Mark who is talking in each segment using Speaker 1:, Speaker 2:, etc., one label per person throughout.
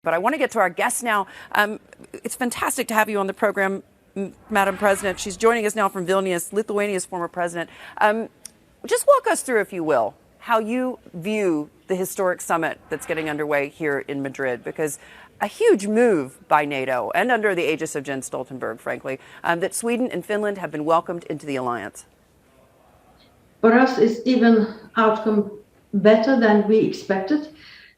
Speaker 1: But I want to get to our guest now. It's fantastic to have you on the program, Madam President. She's joining us now from Vilnius, Lithuania's former president. Just walk us through, if you will, how you view the historic summit that's getting underway here in Madrid, because a huge move by NATO and under the aegis of Jens Stoltenberg, frankly, that Sweden and Finland have been welcomed into the alliance.
Speaker 2: For us, it's even outcome better than we expected,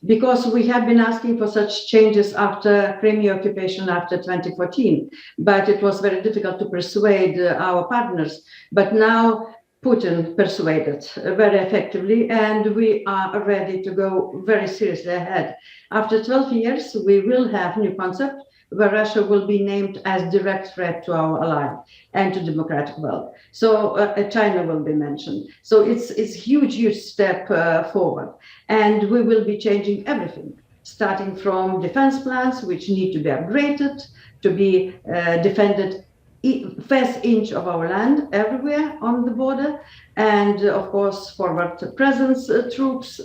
Speaker 2: because we have been asking for such changes after Crimea occupation after 2014, but it was very difficult to persuade our partners. But now Putin persuaded very effectively, and we are ready to go very seriously ahead. After 12 years, we will have a new concept where Russia will be named as direct threat to our ally and to democratic world. So China will be mentioned. So it's huge step forward. And we will be changing everything, starting from defense plans, which need to be upgraded, to be defended first inch of our land everywhere on the border. And of course, forward presence troops,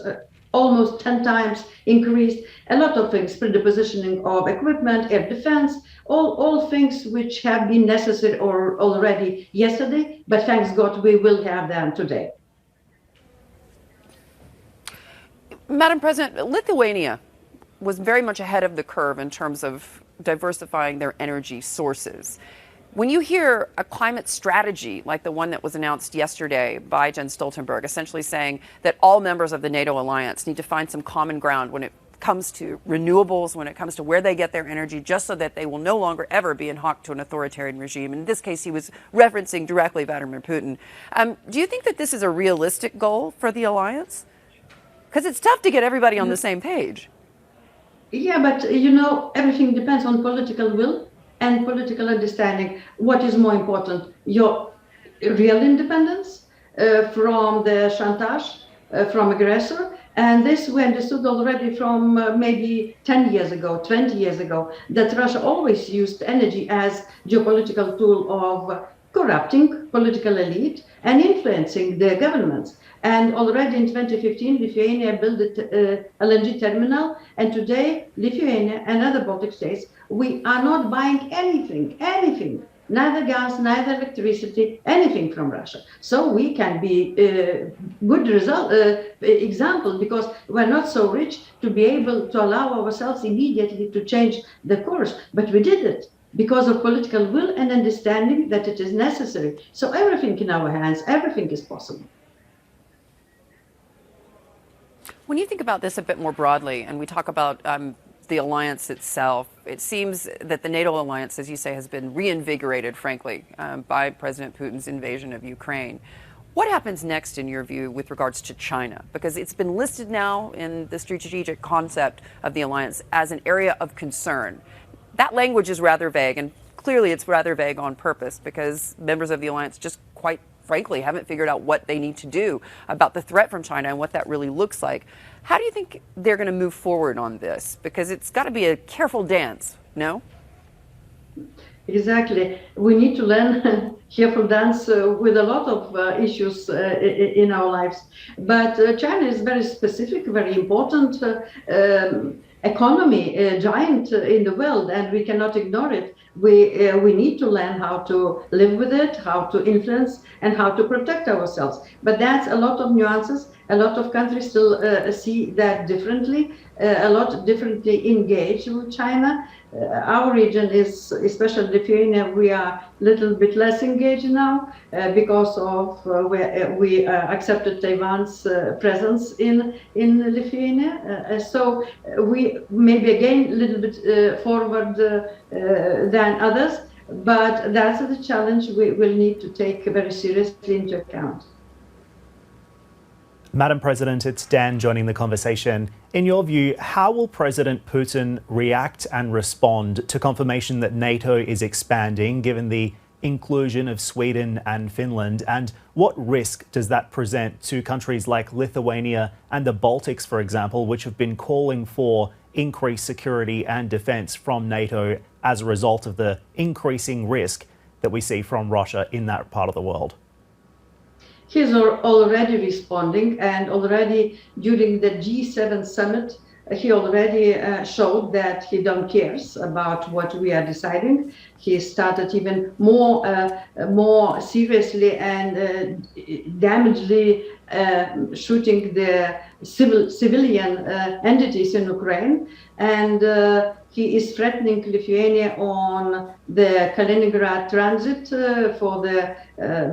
Speaker 2: almost 10 times increased, a lot of things, predispositioning of equipment, air defense, all things which have been necessary or already yesterday, but thanks God we will have them today.
Speaker 1: Madam President, Lithuania was very much ahead of the curve in terms of diversifying their energy sources. When you hear a climate strategy like the one that was announced yesterday by Jens Stoltenberg, essentially saying that all members of the NATO alliance need to find some common ground when it comes to renewables, when it comes to where they get their energy, just so that they will no longer ever be in hock to an authoritarian regime. In this case, he was referencing directly Vladimir Putin. Do you think that this is a realistic goal for the alliance? Because it's tough to get everybody on the same page.
Speaker 2: Yeah, but you know, everything depends on political will and political understanding. What is more important, your real independence from the chantage, from aggressor? And this we understood already from maybe 10 years ago, 20 years ago, that Russia always used energy as geopolitical tool of corrupting political elite and influencing the governments. And already in 2015, Lithuania built an LNG terminal, and today Lithuania and other Baltic states, we are not buying anything, neither gas, neither electricity, anything from Russia. So we can be a good example, because we're not so rich to be able to allow ourselves immediately to change the course, but we did it because of political will and understanding that it is necessary. So everything in our hands, everything is possible.
Speaker 1: When you think about this a bit more broadly, and we talk about the alliance itself, it seems that the NATO alliance, as you say, has been reinvigorated, frankly, by President Putin's invasion of Ukraine. What happens next, in your view, with regards to China? Because it's been listed now in the strategic concept of the alliance as an area of concern. That language is rather vague, and clearly it's rather vague on purpose, because members of the alliance just quite frankly haven't figured out what they need to do about the threat from China and what that really looks like. How do you think they're going to move forward on this? Because it's got to be a careful dance, no?
Speaker 2: Exactly. We need to learn careful dance with a lot of issues in our lives. But China is very specific, very important economy, a giant in the world, and we cannot ignore it. We need to learn how to live with it, how to influence, and how to protect ourselves. But that's a lot of nuances. A lot of countries still see that differently, a lot differently engaged with China. Our region is, especially Lithuania, we are a little bit less engaged now because of we accepted Taiwan's presence in Lithuania. So we maybe again a little bit forward than others, but that's the challenge we will need to take very seriously into account.
Speaker 3: Madam President, it's Dan joining the conversation. In your view, how will President Putin react and respond to confirmation that NATO is expanding, given the inclusion of Sweden and Finland? And what risk does that present to countries like Lithuania and the Baltics, for example, which have been calling for increased security and defense from NATO as a result of the increasing risk that we see from Russia in that part of the world?
Speaker 2: He's already responding, and already during the G7 summit he already showed that he don't cares about what we are deciding. He started even more seriously and damagingly shooting the civilian entities in Ukraine, and he is threatening Lithuania on the Kaliningrad transit for the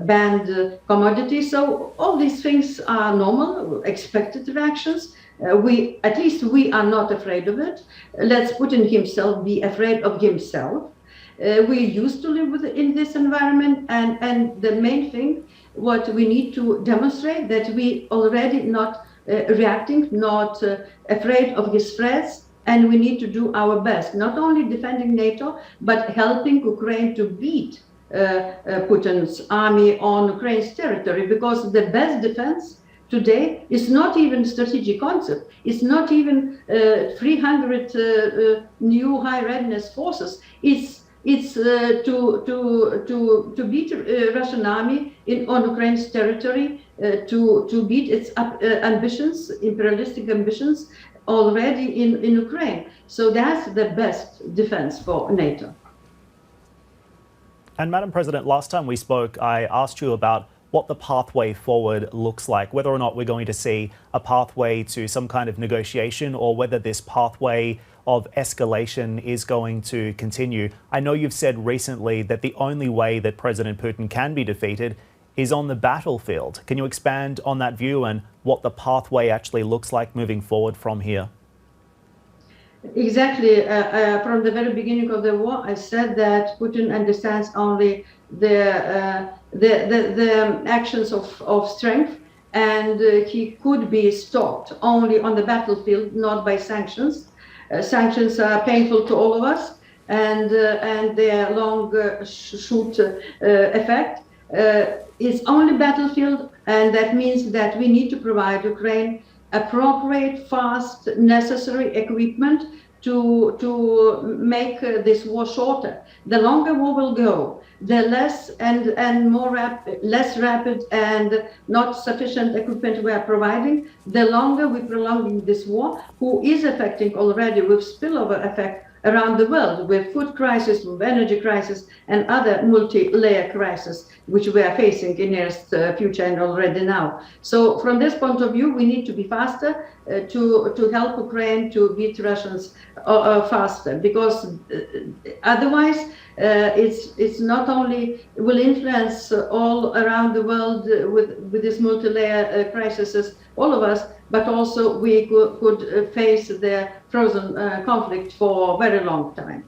Speaker 2: banned commodities. So all these things are normal, expected reactions. At least we are not afraid of it. Let's Putin himself be afraid of himself. We used to live in this environment, and the main thing, what we need to demonstrate, that we already not reacting, not afraid of his threats, and we need to do our best, not only defending NATO, but helping Ukraine to beat Putin's army on Ukraine's territory, because the best defense today is not even strategic concept. It's not even 300 new high readiness forces. It's to beat Russian army on Ukraine's territory, to beat its ambitions, imperialistic ambitions already in Ukraine. So that's the best defense for NATO.
Speaker 3: And Madam President, last time we spoke, I asked you about what the pathway forward looks like, whether or not we're going to see a pathway to some kind of negotiation or whether this pathway of escalation is going to continue. I know you've said recently that the only way that President Putin can be defeated is on the battlefield. Can you expand on that view and what the pathway actually looks like moving forward from here?
Speaker 2: Exactly. From the very beginning of the war, I said that Putin understands only the actions of strength, and he could be stopped only on the battlefield, not by sanctions. Sanctions are painful to all of us, and their long shoot effect is only battlefield, and that means that we need to provide Ukraine appropriate, fast, necessary equipment to make this war shorter. The longer war will go, the less less rapid and not sufficient equipment we are providing, the longer we're prolonging this war, who is affecting already with spillover effect around the world, with food crisis, with energy crisis, and other multi-layer crisis, which we are facing in nearest future and already now. So from this point of view, we need to be faster to help Ukraine to beat Russians faster, because otherwise it's not only will influence all around the world with this multi-layer crises, all of us, but also we could face the frozen conflict for a very long time.